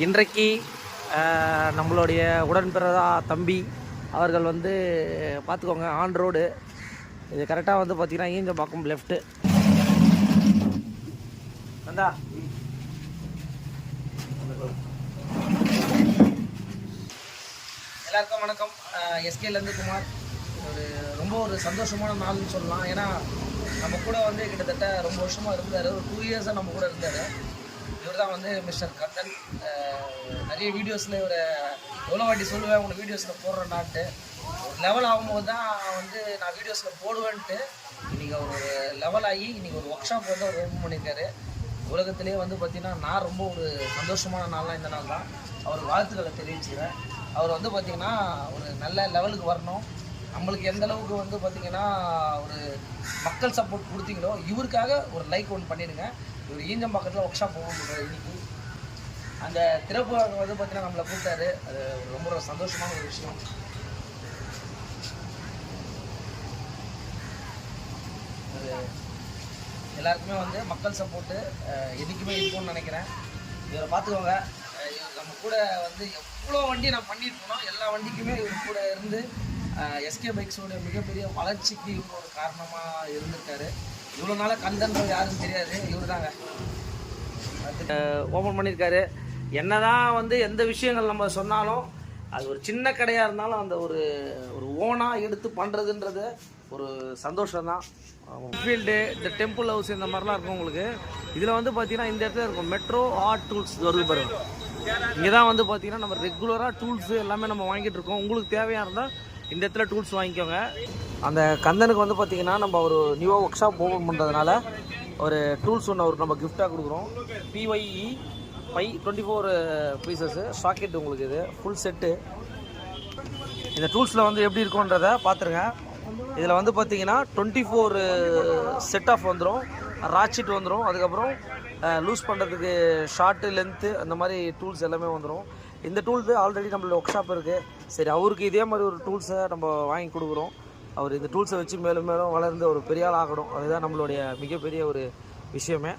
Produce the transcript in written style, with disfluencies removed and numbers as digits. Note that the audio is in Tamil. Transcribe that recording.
இன்றைக்கு நம்மளுடைய உடன்பிறதா தம்பி அவர்கள் வந்து பார்த்துக்கோங்க ஆன் ரோடு. இது கரெக்டாக வந்து பார்த்திங்கன்னா ஈஞ்சம்பாக்கம் லெஃப்ட்டு வந்தா. எல்லாருக்கும் வணக்கம். எஸ்கேலேருந்து குமார். ரொம்ப சந்தோஷமான நாள்னு சொல்லலாம். ஏன்னா நம்ம கூட வந்து கிட்டத்தட்ட ரொம்ப வருஷமாக இருந்தார். ஒரு 2 இயர்ஸாக நம்ம கூட இருந்தார். இவர் தான் வந்து மிஸ்டர் கந்தன். நிறைய வீடியோஸில் இவர் எவ்வளோ வாட்டி சொல்லுவேன் உங்களை வீடியோஸில் போடுறேன்னான்ட்டு. ஒரு லெவல் ஆகும்போது தான் வந்து நான் வீடியோஸில் போடுவேன்ட்டு இன்றைக்கி அவர் ஒரு லெவல் ஆகி இன்றைக்கி ஒரு ஒர்க் ஷாப் வந்து அவர் ஓப்பன் பண்ணியிருக்காரு. உலகத்திலே வந்து பார்த்திங்கன்னா நான் ரொம்ப ஒரு சந்தோஷமான நாள்லாம் இந்த நாள் தான். அவர் வாழ்த்துக்களை தெரிவிச்சுக்கிறேன். அவர் வந்து பார்த்திங்கன்னா ஒரு நல்ல லெவலுக்கு வரணும். நம்மளுக்கு எந்த அளவுக்கு வந்து பார்த்திங்கன்னா ஒரு மக்கள் சப்போர்ட் கொடுத்தீங்களோ இவருக்காக ஒரு லைக் ஒன்று பண்ணிடுங்க. இவர் ஈஞ்சம்பாக்கத்தில் ஒர்க் ஷாப் போக முடியாது. இன்றைக்கி அந்த திறப்பு வந்து பார்த்திங்கன்னா நம்மளை கூப்பிட்டாரு. அது ரொம்ப சந்தோஷமான ஒரு விஷயம். அது எல்லாருக்குமே வந்து மக்கள் சப்போர்ட்டு எதுக்குமே இருக்கும்னு நினைக்கிறேன். இவரை பார்த்துக்கோங்க. நம்ம கூட வந்து எவ்வளோ வண்டி நான் பண்ணிட்டு போனோம். எல்லா வண்டிக்குமே இவர் கூட இருந்து எஸ்கே பைக்ஸோட மிகப்பெரிய வளர்ச்சிக்கு இவர் ஒரு காரணமாக இருந்திருக்காரு. இவ்வளோ நாளாக கந்தன்றது யாருன்னு தெரியாது. இவர் தாங்க ஓப்பன் பண்ணியிருக்காரு. என்ன தான் வந்து எந்த விஷயங்கள் நம்ம சொன்னாலும் அது ஒரு சின்ன கடையாக இருந்தாலும் அந்த ஒரு ஓனாக எடுத்து பண்ணுறதுன்றது ஒரு சந்தோஷம்தான். ஃபீல்டு, இந்த டெம்பிள் ஹவுஸ் இந்த மாதிரிலாம் இருக்கும் உங்களுக்கு. இதில் வந்து பார்த்தீங்கன்னா இந்த இடத்துல இருக்கும் மெட்ரோ ஆர்ட் டூல்ஸ் வருது பாருங்க. இங்கே தான் வந்து பார்த்தீங்கன்னா நம்ம ரெகுலராக டூல்ஸு எல்லாமே நம்ம வாங்கிட்டு இருக்கோம். உங்களுக்கு தேவையாக இருந்தால் இந்த இடத்துல டூல்ஸ் வாங்கிக்கோங்க. அந்த கந்தனுக்கு வந்து பார்த்திங்கன்னா நம்ம ஒரு நியூவாக ஒர்க் ஷாப் ஓப்பன் பண்ணுறதுனால ஒரு டூல்ஸ் ஒன்று அவருக்கு நம்ம கிஃப்டாக கொடுக்குறோம். PYE 24 பீசஸ்ஸு சாக்கெட் உங்களுக்கு இது ஃபுல் செட்டு. இந்த டூல்ஸில் வந்து எப்படி இருக்குன்றதை பார்த்துருங்க. இதில் வந்து பார்த்திங்கன்னா 24 செட் ஆஃப் வந்துடும். ராட்சிட் வந்துடும். அதுக்கப்புறம் லூஸ் பண்ணுறதுக்கு ஷார்ட்டு லென்த்து அந்த மாதிரி டூல்ஸ் எல்லாமே வந்துடும். இந்த டூல்ஸு ஆல்ரெடி நம்மளோட ஒர்க் ஷாப் இருக்குது. சரி, அவருக்கு இதே மாதிரி ஒரு டூல்ஸை நம்ம வாங்கி கொடுக்குறோம். அவர் இந்த டூல்ஸை வச்சு மேலும் மேலும் வளர்ந்து ஒரு பெரிய ஆள் ஆகணும். அதுதான் நம்மளுடைய மிகப்பெரிய ஒரு விஷயமே.